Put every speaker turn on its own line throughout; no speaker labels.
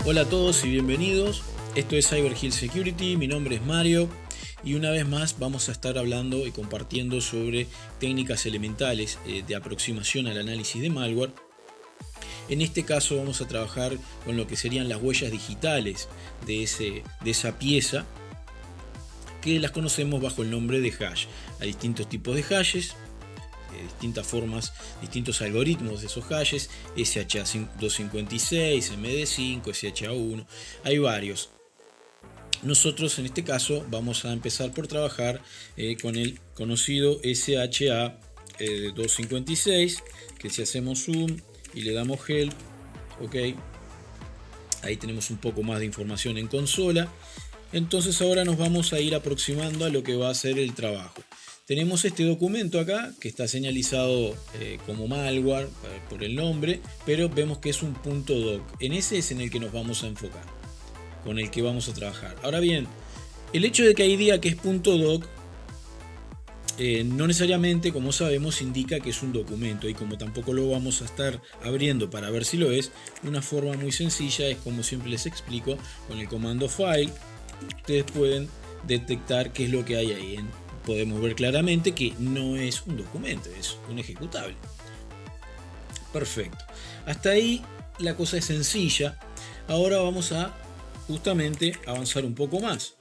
Hola a todos y bienvenidos. Esto es Cyber Hill Security, mi nombre es Mario y una vez más vamos a estar hablando y compartiendo sobre técnicas elementales de aproximación al análisis de malware. En este caso vamos a trabajar con lo que serían las huellas digitales de esa pieza, que las conocemos bajo el nombre de hash. Hay distintos tipos de hashes, distintas formas, distintos algoritmos de esos hashes, SHA-256, MD5, SHA-1, hay varios. Nosotros en este caso vamos a empezar por trabajar con el conocido SHA-256, que si hacemos zoom y le damos help, ok, ahí tenemos un poco más de información en consola. Entonces ahora nos vamos a ir aproximando a lo que va a ser el trabajo. Tenemos este documento acá que está señalizado como malware por el nombre, pero vemos que es un .doc. En ese es en el que nos vamos a enfocar, con el que vamos a trabajar. Ahora bien, el hecho de que ahí diga que es .doc no necesariamente, como sabemos, indica que es un documento, y como tampoco lo vamos a estar abriendo para ver si lo es, una forma muy sencilla es, como siempre les explico, con el comando file ustedes pueden detectar qué es lo que hay ahí. Podemos ver claramente que no es un documento, es un ejecutable. Perfecto. Hasta ahí la cosa es sencilla. Ahora vamos a justamente avanzar un poco más.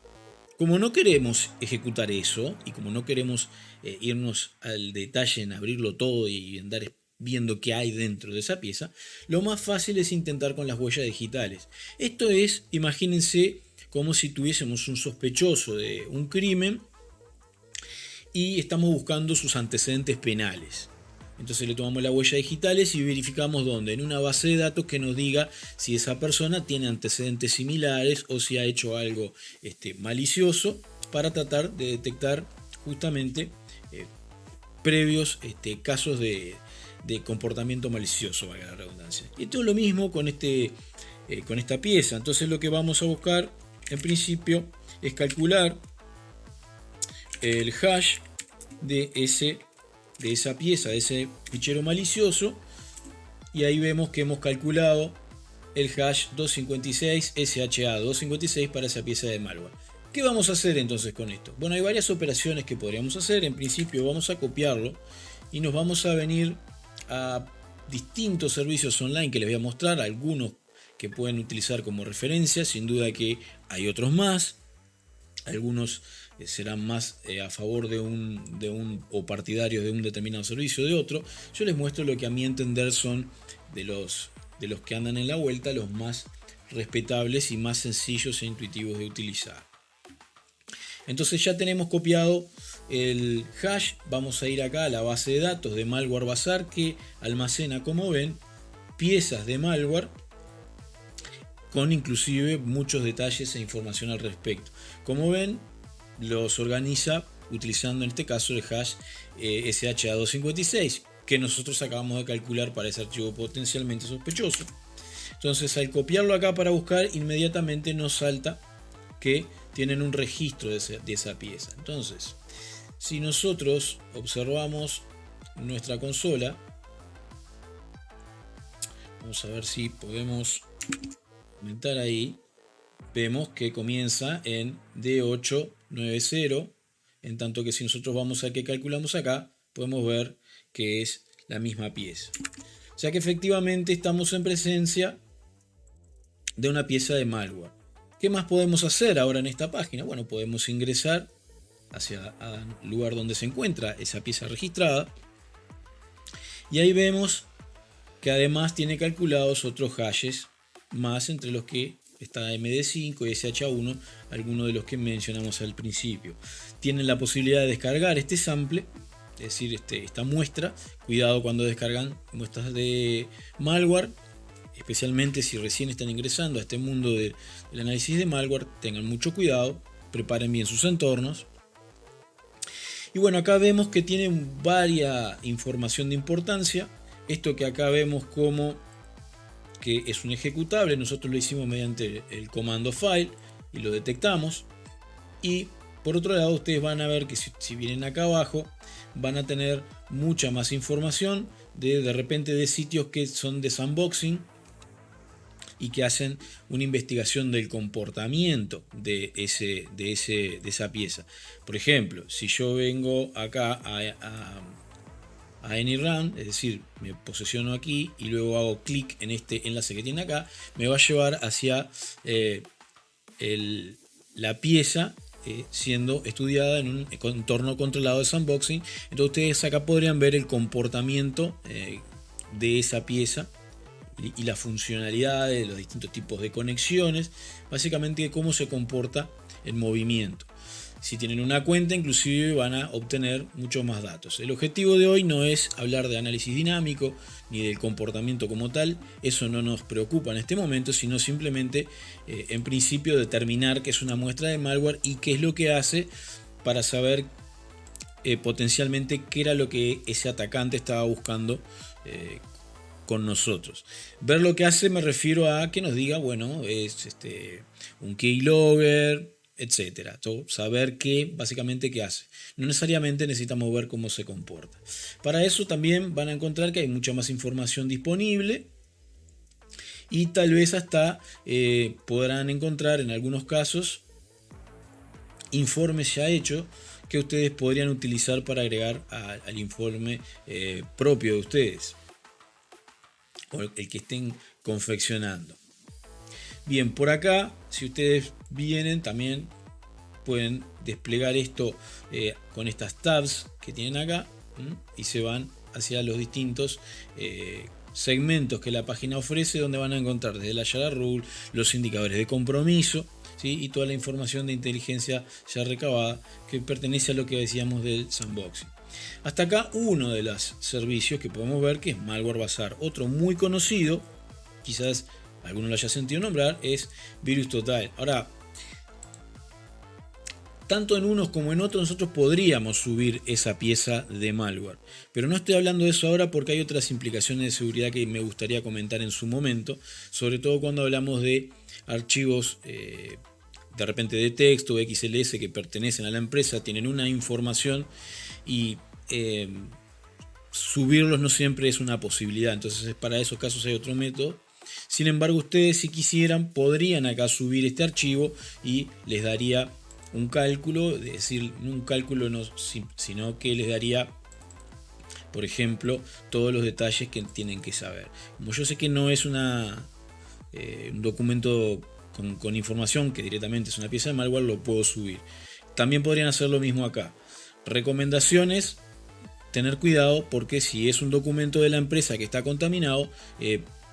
Como no queremos ejecutar eso y como no queremos irnos al detalle en abrirlo todo y andar viendo qué hay dentro de esa pieza, lo más fácil es intentar con las huellas digitales. Esto es, imagínense, como si tuviésemos un sospechoso de un crimen y estamos buscando sus antecedentes penales. Entonces le tomamos las huellas digitales y verificamos dónde, en una base de datos que nos diga si esa persona tiene antecedentes similares o si ha hecho algo malicioso, para tratar de detectar justamente previos casos de comportamiento malicioso, valga la redundancia. Y esto es lo mismo con esta pieza. Entonces lo que vamos a buscar en principio es calcular el hash de esa pieza, de ese fichero malicioso, y ahí vemos que hemos calculado el hash 256 SHA-256 para esa pieza de malware. ¿Qué vamos a hacer entonces con esto? Bueno, hay varias operaciones que podríamos hacer. En principio vamos a copiarlo y nos vamos a venir a distintos servicios online que les voy a mostrar, algunos que pueden utilizar como referencia. Sin duda que hay otros más, algunos serán más a favor de un o partidarios de un determinado servicio o de otro. Yo les muestro lo que a mi entender son de los que andan en la vuelta los más respetables y más sencillos e intuitivos de utilizar. Entonces ya tenemos copiado el hash. Vamos a ir acá a la base de datos de Malware Bazaar, que almacena, como ven, piezas de malware con inclusive muchos detalles e información al respecto. Como ven, los organiza utilizando en este caso el hash SHA-256 que nosotros acabamos de calcular para ese archivo potencialmente sospechoso. Entonces, al copiarlo acá para buscar, inmediatamente nos salta que tienen un registro de esa pieza. Entonces, si nosotros observamos nuestra consola, vamos a ver si podemos aumentar ahí, vemos que comienza en D890, en tanto que si nosotros vamos a que calculamos acá, podemos ver que es la misma pieza. O sea que efectivamente estamos en presencia de una pieza de malware. ¿Qué más podemos hacer ahora en esta página? Bueno, podemos ingresar hacia el lugar donde se encuentra esa pieza registrada, y ahí vemos que además tiene calculados otros hashes más, entre los que está MD5 y SHA-1, algunos de los que mencionamos al principio. Tienen la posibilidad de descargar este sample, es decir, esta muestra. Cuidado cuando descargan muestras de malware, especialmente si recién están ingresando a este mundo del análisis de malware. Tengan mucho cuidado, preparen bien sus entornos. Y bueno, acá vemos que tiene varia información de importancia. Esto que acá vemos como que es un ejecutable, nosotros lo hicimos mediante el comando file y lo detectamos. Y por otro lado, ustedes van a ver que si vienen acá abajo, van a tener mucha más información de repente de sitios que son de sandboxing, y que hacen una investigación del comportamiento de esa pieza. Por ejemplo, si yo vengo acá a AnyRun, es decir, me posesiono aquí y luego hago clic en este enlace que tiene acá, me va a llevar hacia la pieza siendo estudiada en un entorno controlado de sandboxing. Entonces ustedes acá podrían ver el comportamiento de esa pieza y la funcionalidad de los distintos tipos de conexiones, básicamente cómo se comporta el movimiento. Si tienen una cuenta, inclusive van a obtener muchos más datos. El objetivo de hoy no es hablar de análisis dinámico ni del comportamiento como tal, eso no nos preocupa en este momento, sino simplemente en principio determinar qué es una muestra de malware y qué es lo que hace para saber potencialmente qué era lo que ese atacante estaba buscando con nosotros. Ver lo que hace me refiero a que nos diga, bueno, es un keylogger, etcétera. Saber básicamente qué hace. No necesariamente necesitamos ver cómo se comporta. Para eso también van a encontrar que hay mucha más información disponible y tal vez hasta podrán encontrar en algunos casos informes ya hechos que ustedes podrían utilizar para agregar al informe propio de ustedes o el que estén confeccionando. Bien, por acá, si ustedes vienen, también pueden desplegar esto con estas tabs que tienen acá y se van hacia los distintos segmentos que la página ofrece, donde van a encontrar desde la Yara Rule, los indicadores de compromiso, ¿sí? Y toda la información de inteligencia ya recabada que pertenece a lo que decíamos del sandboxing. Hasta acá uno de los servicios que podemos ver, que es Malware Bazaar. Otro muy conocido, quizás alguno lo haya sentido nombrar, es VirusTotal. Ahora, tanto en unos como en otros nosotros podríamos subir esa pieza de malware, pero no estoy hablando de eso ahora porque hay otras implicaciones de seguridad que me gustaría comentar en su momento, sobre todo cuando hablamos de archivos de repente de texto o XLS que pertenecen a la empresa, tienen una información y subirlos no siempre es una posibilidad. Entonces para esos casos hay otro método. Sin embargo, ustedes, si quisieran, podrían acá subir este archivo y les daría un cálculo, es decir, no un cálculo no, sino que les daría, por ejemplo, todos los detalles que tienen que saber. Como yo sé que no es un documento con información que directamente es una pieza de malware, lo puedo subir. También podrían hacer lo mismo acá. Recomendaciones: tener cuidado porque si es un documento de la empresa que está contaminado,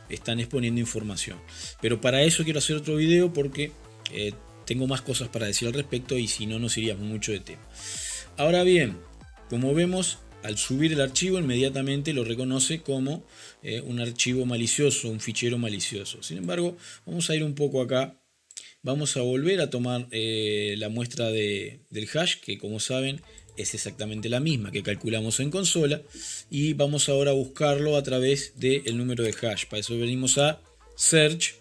están exponiendo información. Pero para eso quiero hacer otro video porque tengo más cosas para decir al respecto y si no nos iríamos mucho de tema. Ahora bien, como vemos, al subir el archivo inmediatamente lo reconoce como un archivo malicioso, un fichero malicioso. Sin embargo, vamos a ir un poco acá. Vamos a volver a tomar la muestra del hash, que como saben es exactamente la misma que calculamos en consola, y vamos ahora a buscarlo a través del número de hash. Para eso venimos a Search,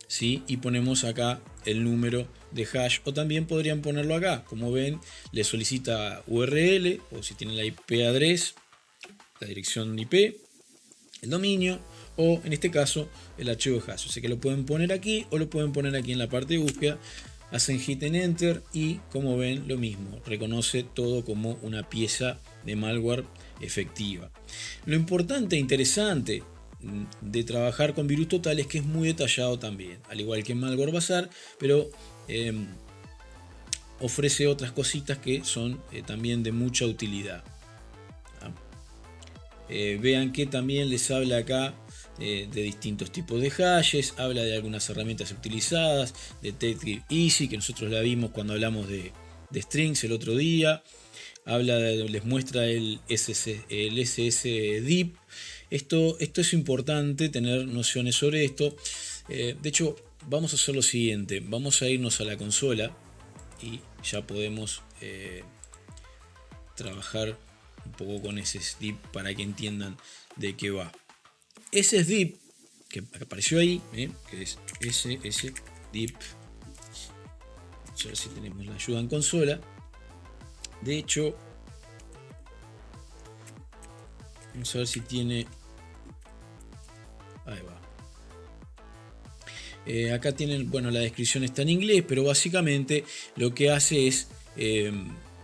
¿sí? Y ponemos acá el número de hash, o también podrían ponerlo acá. Como ven, le solicita URL, o si tienen la IP address, la dirección IP, el dominio, o en este caso el archivo de hash. O sea que lo pueden poner aquí o lo pueden poner aquí en la parte de búsqueda. Hacen hit en enter y como ven lo mismo, reconoce todo como una pieza de malware efectiva. Lo importante e interesante de trabajar con VirusTotal es que es muy detallado también, al igual que en Malware Bazaar, pero ofrece otras cositas que son también de mucha utilidad. Vean que también les habla acá de distintos tipos de hashes, habla de algunas herramientas utilizadas, de Detective Easy, que nosotros la vimos cuando hablamos de strings el otro día, les muestra el SSDIP. Esto es importante tener nociones sobre esto. De hecho, vamos a hacer lo siguiente, vamos a irnos a la consola y ya podemos trabajar un poco con SSDIP para que entiendan de qué va. SSDIP, que apareció ahí, que es SSDIP. Vamos a ver si tenemos la ayuda en consola. De hecho, vamos a ver si tiene. Ahí va. Acá tienen, bueno, la descripción está en inglés, pero básicamente lo que hace es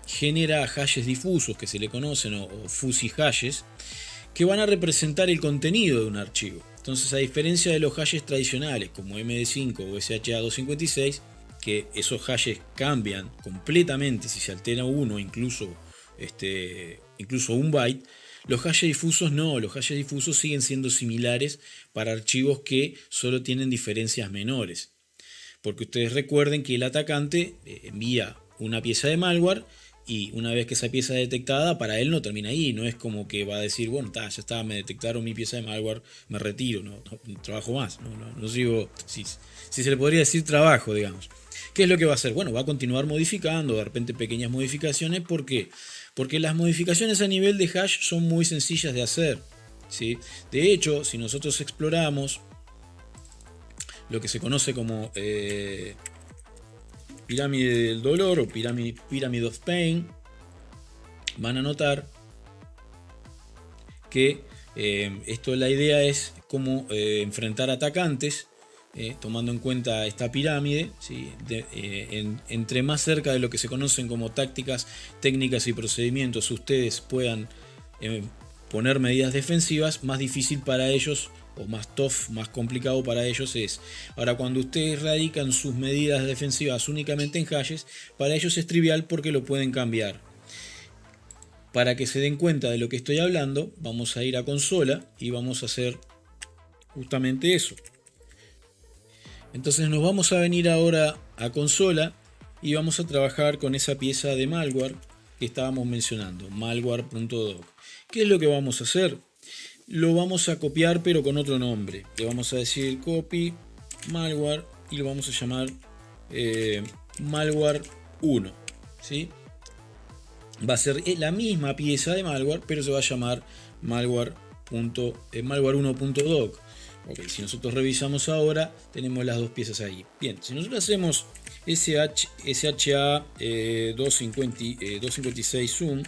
genera hashes difusos que se le conocen o fuzzy hashes que van a representar el contenido de un archivo. Entonces, a diferencia de los hashes tradicionales como MD5 o SHA-256, que esos hashes cambian completamente si se altera uno, incluso un byte, los hashes difusos no, los hashes difusos siguen siendo similares para archivos que solo tienen diferencias menores. Porque ustedes recuerden que el atacante envía una pieza de malware y una vez que esa pieza es detectada, para él no termina ahí. No es como que va a decir, bueno, ya está, me detectaron mi pieza de malware, me retiro, no trabajo más. No sigo, si se le podría decir trabajo, digamos. ¿Qué es lo que va a hacer? Bueno, va a continuar modificando, de repente pequeñas modificaciones. ¿Por qué? Porque las modificaciones a nivel de hash son muy sencillas de hacer, ¿sí? De hecho, si nosotros exploramos lo que se conoce como pirámide del dolor o pyramid of pain, van a notar que la idea es cómo enfrentar atacantes, tomando en cuenta esta pirámide, ¿sí? Entre más cerca de lo que se conocen como tácticas, técnicas y procedimientos ustedes puedan poner medidas defensivas, más difícil para ellos o más tough, más complicado para ellos es. Ahora, cuando ustedes radican sus medidas defensivas únicamente en hashes, para ellos es trivial porque lo pueden cambiar. Para que se den cuenta de lo que estoy hablando, vamos a ir a consola y vamos a hacer justamente eso. Entonces nos vamos a venir ahora a consola y vamos a trabajar con esa pieza de malware que estábamos mencionando, malware.doc. ¿Qué es lo que vamos a hacer? Lo vamos a copiar pero con otro nombre. Le vamos a decir copy malware y lo vamos a llamar malware 1. ¿Sí? Va a ser la misma pieza de malware, pero se va a llamar malware1.doc. Ok, si nosotros revisamos ahora, tenemos las dos piezas ahí. Bien, si nosotros hacemos SHA-256 zoom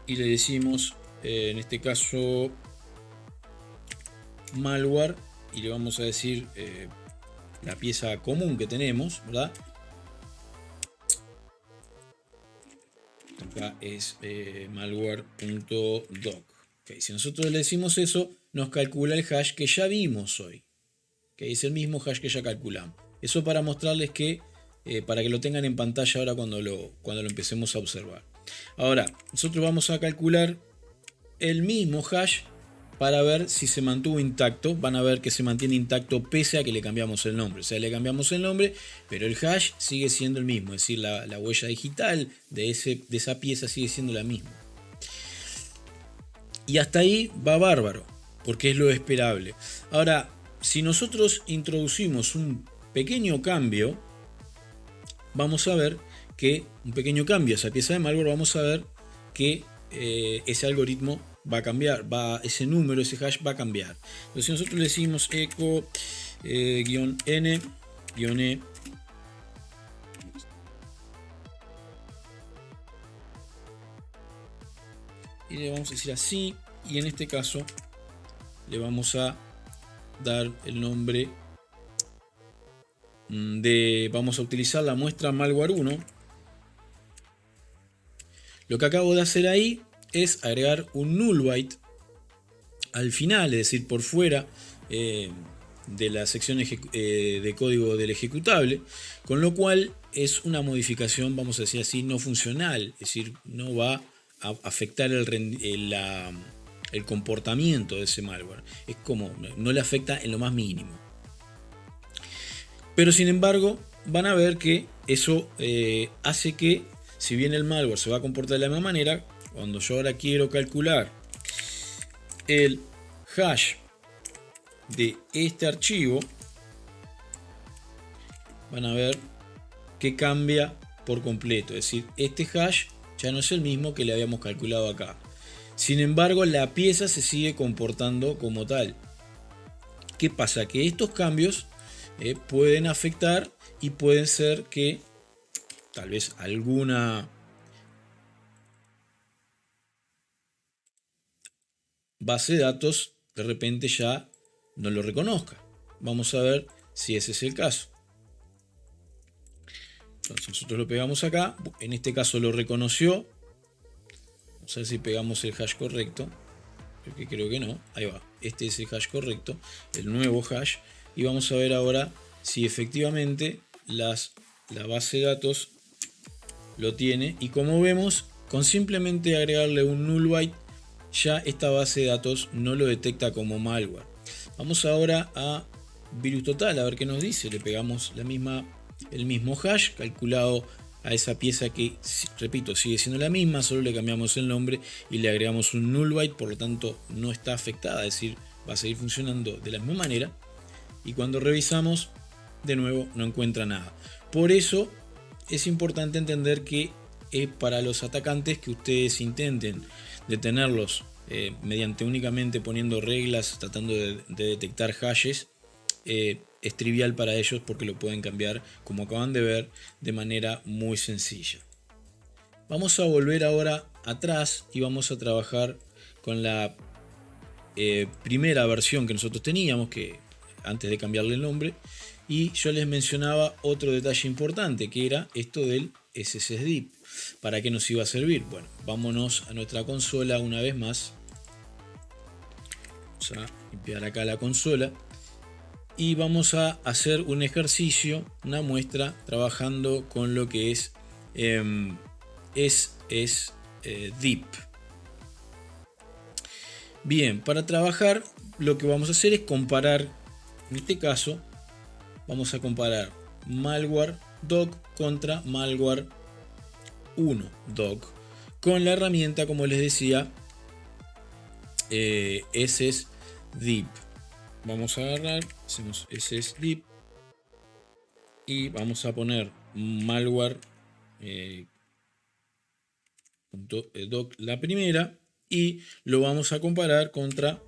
y le decimos, en este caso, malware, y le vamos a decir la pieza común que tenemos, ¿verdad? Acá es malware.doc. Okay, si nosotros le decimos eso, nos calcula el hash que ya vimos hoy. Okay, es el mismo hash que ya calculamos. Eso para mostrarles que, para que lo tengan en pantalla ahora cuando lo empecemos a observar. Ahora, nosotros vamos a calcular el mismo hash para ver si se mantuvo intacto. Van a ver que se mantiene intacto pese a que le cambiamos el nombre. O sea, le cambiamos el nombre, pero el hash sigue siendo el mismo. Es decir, la huella digital de esa pieza sigue siendo la misma. Y hasta ahí va bárbaro, porque es lo esperable. Ahora, si nosotros introducimos un pequeño cambio, vamos a ver que un pequeño cambio a esa pieza de malware, vamos a ver que ese algoritmo va a cambiar, ese número, ese hash va a cambiar. Entonces, si nosotros le decimos echo -n -e, y le vamos a decir así, y en este caso le vamos a dar el nombre vamos a utilizar la muestra malware 1. Lo que acabo de hacer ahí es agregar un null byte al final, es decir, por fuera de la sección de código del ejecutable, con lo cual es una modificación, vamos a decir así, no funcional, es decir, no va a afectar el comportamiento de ese malware. Es como, no le afecta en lo más mínimo. Pero sin embargo, van a ver que eso hace que, si bien el malware se va a comportar de la misma manera, cuando yo ahora quiero calcular el hash de este archivo, van a ver que cambia por completo. Es decir, este hash ya no es el mismo que le habíamos calculado acá. Sin embargo, la pieza se sigue comportando como tal. ¿Qué pasa? Que estos cambios pueden afectar y pueden ser que tal vez alguna base de datos de repente ya no lo reconozca. Vamos a ver si ese es el caso. Entonces nosotros lo pegamos acá. En este caso lo reconoció. Vamos a ver si pegamos el hash correcto. Porque creo que no. Ahí va. Este es el hash correcto. El nuevo hash. Y vamos a ver ahora si efectivamente la base de datos lo tiene. Y como vemos, con simplemente agregarle un null byte, ya esta base de datos no lo detecta como malware. Vamos ahora a virus total, a ver qué nos dice. Le pegamos el mismo hash calculado a esa pieza que, repito, sigue siendo la misma, solo le cambiamos el nombre y le agregamos un null byte, por lo tanto no está afectada, es decir, va a seguir funcionando de la misma manera. Y cuando revisamos, de nuevo no encuentra nada. Por eso es importante entender que para los atacantes que ustedes intenten detenerlos mediante únicamente poniendo reglas, tratando de detectar hashes, es trivial para ellos porque lo pueden cambiar, como acaban de ver, de manera muy sencilla. Vamos a volver ahora atrás y vamos a trabajar con la primera versión que nosotros teníamos, que antes de cambiarle el nombre, y yo les mencionaba otro detalle importante, que era esto del SSDIP. ¿Para qué nos iba a servir? Bueno, vámonos a nuestra consola una vez más. Vamos a limpiar acá la consola y vamos a hacer un ejercicio, una muestra, trabajando con lo que es DIP. Bien, para trabajar lo que vamos a hacer es comparar. En este caso vamos a comparar malware doc contra malware 1 doc con la herramienta, como les decía, SSDIP. Vamos a agarrar, hacemos SSDIP y vamos a poner malware doc la primera y lo vamos a comparar contra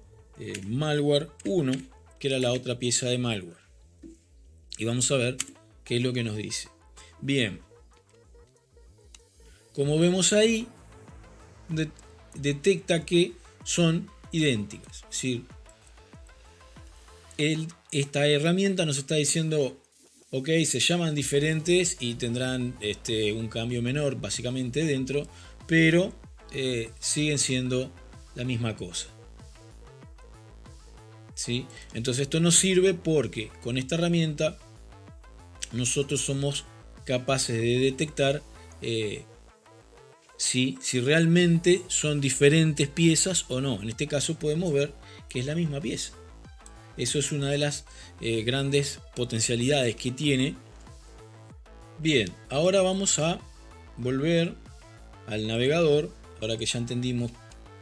malware 1, que era la otra pieza de malware, y vamos a ver qué es lo que nos dice. Bien, como vemos ahí, detecta que son idénticas, es decir, esta herramienta nos está diciendo, ok, se llaman diferentes y tendrán un cambio menor básicamente dentro, pero siguen siendo la misma cosa. ¿Sí? Entonces esto nos sirve porque con esta herramienta nosotros somos capaces de detectar si realmente son diferentes piezas o no. En este caso podemos ver que es la misma pieza. Eso es una de las grandes potencialidades que tiene. Bien, ahora vamos a volver al navegador, ahora que ya entendimos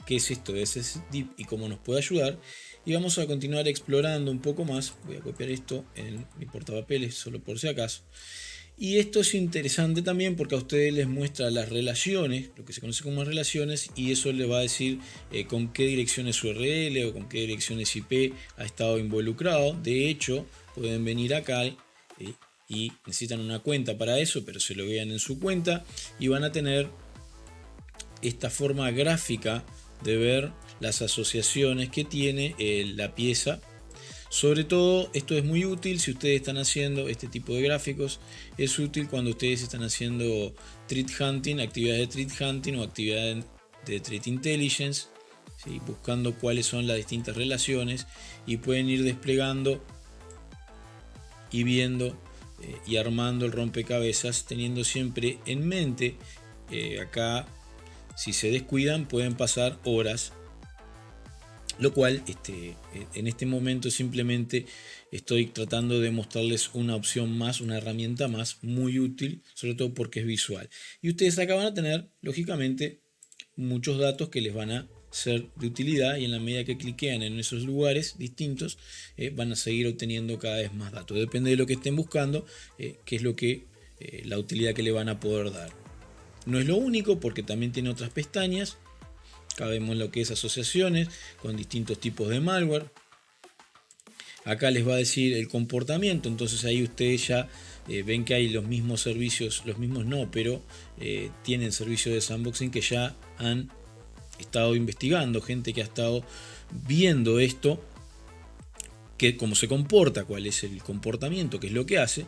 qué es esto de SSDIP y cómo nos puede ayudar, y vamos a continuar explorando un poco más. Voy a copiar esto en mi portapapeles solo por si acaso. Y esto es interesante también porque a ustedes les muestra las relaciones, lo que se conoce como relaciones, y eso les va a decir con qué direcciones URL o con qué direcciones IP ha estado involucrado. De hecho, pueden venir acá y necesitan una cuenta para eso, pero se lo vean en su cuenta y van a tener esta forma gráfica de ver las asociaciones que tiene la pieza. Sobre todo esto es muy útil si ustedes están haciendo este tipo de gráficos. Es útil cuando ustedes están haciendo threat hunting, actividades de threat hunting o actividades de threat intelligence, ¿sí? Buscando cuáles son las distintas relaciones, y pueden ir desplegando y viendo y armando el rompecabezas, teniendo siempre en mente acá, si se descuidan pueden pasar horas, lo cual en este momento simplemente estoy tratando de mostrarles una opción más, una herramienta más muy útil, sobre todo porque es visual. Y ustedes acá van a tener, lógicamente, muchos datos que les van a ser de utilidad, y en la medida que cliquean en esos lugares distintos van a seguir obteniendo cada vez más datos. Depende de lo que estén buscando, qué es lo que la utilidad que le van a poder dar. No es lo único, porque también tiene otras pestañas. Acá vemos lo que es asociaciones con distintos tipos de malware. Acá les va a decir el comportamiento, entonces ahí ustedes ya ven que hay los mismos servicios, los mismos no, pero tienen servicios de sandboxing que ya han estado investigando, gente que ha estado viendo esto cómo se comporta, cuál es el comportamiento, qué es lo que hace,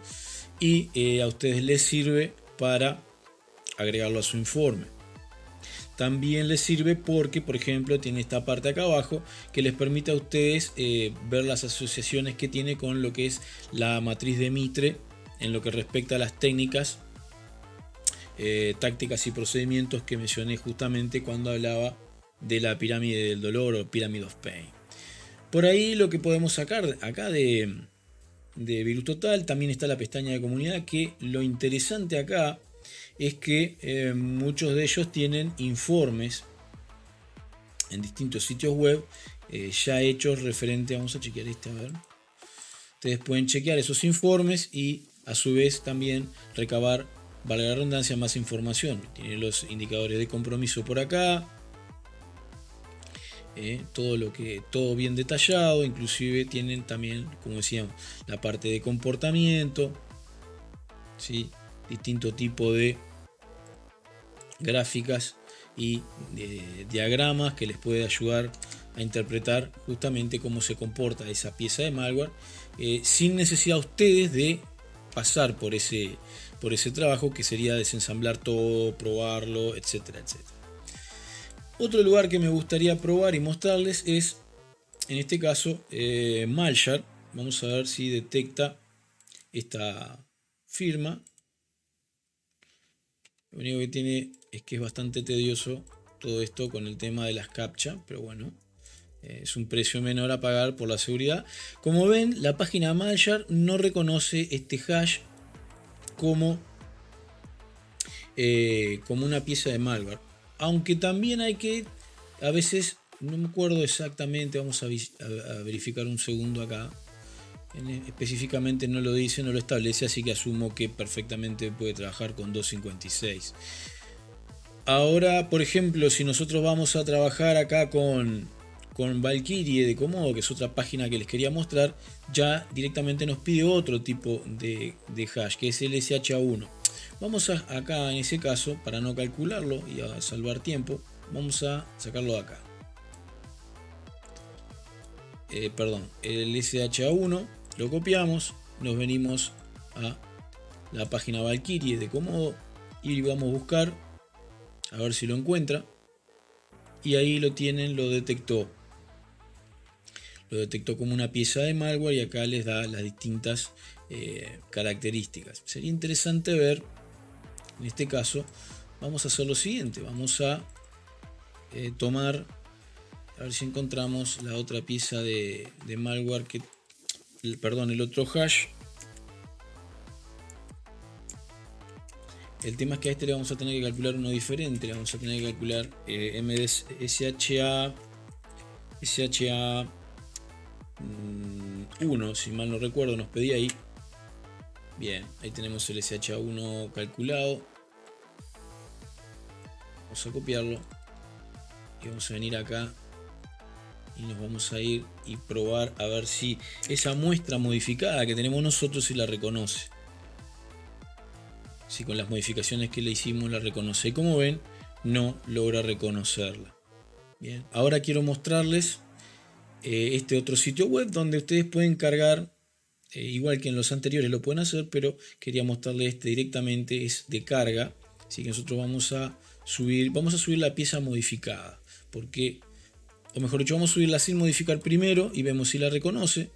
y a ustedes les sirve para agregarlo a su informe. También les sirve porque, por ejemplo, tiene esta parte acá abajo que les permite a ustedes ver las asociaciones que tiene con lo que es la matriz de Mitre en lo que respecta a las técnicas, tácticas y procedimientos que mencioné justamente cuando hablaba de la pirámide del dolor o Pyramid of Pain. Por ahí lo que podemos sacar acá de Virus Total, también está la pestaña de comunidad, que lo interesante acá es que muchos de ellos tienen informes en distintos sitios web ya hechos referente, vamos a chequear este, a ver. Ustedes pueden chequear esos informes y a su vez también recabar, valga la redundancia, más información. Tiene los indicadores de compromiso por acá, todo bien detallado, inclusive tienen también, como decíamos, la parte de comportamiento, ¿sí? Distinto tipo de gráficas y diagramas que les puede ayudar a interpretar justamente cómo se comporta esa pieza de malware, sin necesidad ustedes de pasar por ese trabajo que sería desensamblar todo, probarlo, etcétera, etcétera. Otro lugar que me gustaría probar y mostrarles es, en este caso, Malshare. Vamos a ver si detecta esta firma. Lo único que tiene es que es bastante tedioso todo esto con el tema de las captcha, pero bueno, es un precio menor a pagar por la seguridad. Como ven, la página Malshare no reconoce este hash como una pieza de malware. Aunque también hay que, a veces, no me acuerdo exactamente, vamos a verificar un segundo acá. Específicamente no lo dice, no lo establece, así que asumo que perfectamente puede trabajar con 256. Ahora, por ejemplo, si nosotros vamos a trabajar acá con Valkyrie de Comodo, que es otra página que les quería mostrar, ya directamente nos pide otro tipo de hash, que es el SHA1. Vamos acá, en ese caso, para no calcularlo y a salvar tiempo, vamos a sacarlo de acá. El SHA1 lo copiamos, nos venimos a la página Valkyrie de Comodo y vamos a buscar a ver si lo encuentra, y ahí lo tienen, lo detectó como una pieza de malware y acá les da las distintas características. Sería interesante ver, en este caso vamos a hacer lo siguiente, vamos a tomar, a ver si encontramos la otra pieza de malware el otro hash. El tema es que a este le vamos a tener que calcular uno diferente, le vamos a tener que calcular SHA1, si mal no recuerdo, nos pedía ahí. Bien, ahí tenemos el SHA1 calculado. Vamos a copiarlo y vamos a venir acá y nos vamos a ir y probar a ver si esa muestra modificada que tenemos nosotros si la reconoce. Si con las modificaciones que le hicimos la reconoce. Y como ven, no logra reconocerla. Bien, ahora quiero mostrarles este otro sitio web donde ustedes pueden cargar, igual que en los anteriores lo pueden hacer, pero quería mostrarles este directamente, es de carga. Así que nosotros vamos a subir la pieza modificada, porque, o mejor dicho, vamos a subirla sin modificar primero y vemos si la reconoce.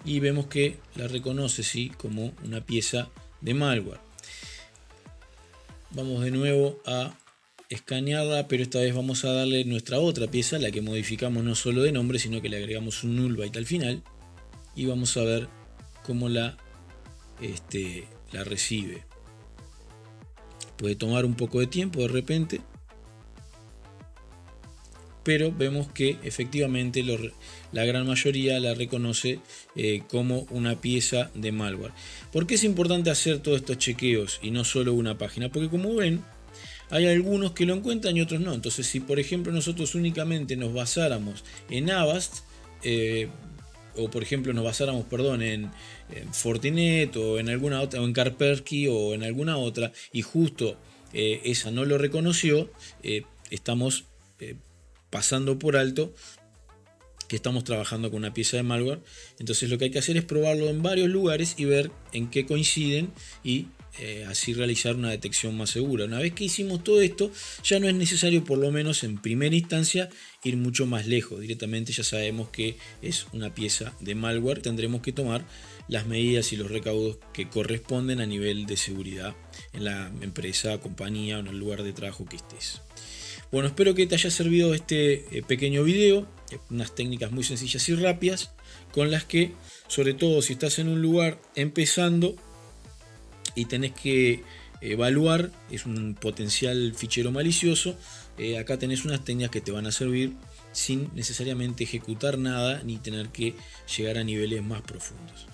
Y vemos que la reconoce, ¿sí?, como una pieza de malware. Vamos de nuevo a escanearla, pero esta vez vamos a darle nuestra otra pieza, la que modificamos no solo de nombre, sino que le agregamos un null byte al final. Y vamos a ver cómo la recibe. Puede tomar un poco de tiempo de repente, pero vemos que efectivamente la gran mayoría la reconoce como una pieza de malware. ¿Por qué es importante hacer todos estos chequeos y no solo una página? Porque como ven, hay algunos que lo encuentran y otros no. Entonces, si por ejemplo nosotros únicamente nos basáramos en Avast, o por ejemplo nos basáramos, en Fortinet o en alguna otra, o en Kaspersky o en alguna otra, y justo esa no lo reconoció, estamos pasando por alto que estamos trabajando con una pieza de malware. Entonces lo que hay que hacer es probarlo en varios lugares y ver en qué coinciden y así realizar una detección más segura. Una vez que hicimos todo esto, ya no es necesario, por lo menos en primera instancia, ir mucho más lejos. Directamente ya sabemos que es una pieza de malware. Tendremos que tomar las medidas y los recaudos que corresponden a nivel de seguridad en la empresa, compañía o en el lugar de trabajo que estés. Bueno, espero que te haya servido este pequeño video, unas técnicas muy sencillas y rápidas, con las que, sobre todo si estás en un lugar empezando y tenés que evaluar, es un potencial fichero malicioso, acá tenés unas técnicas que te van a servir sin necesariamente ejecutar nada ni tener que llegar a niveles más profundos.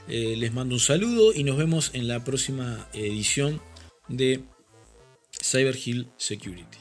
Les mando un saludo y nos vemos en la próxima edición de Cyber Hill Security.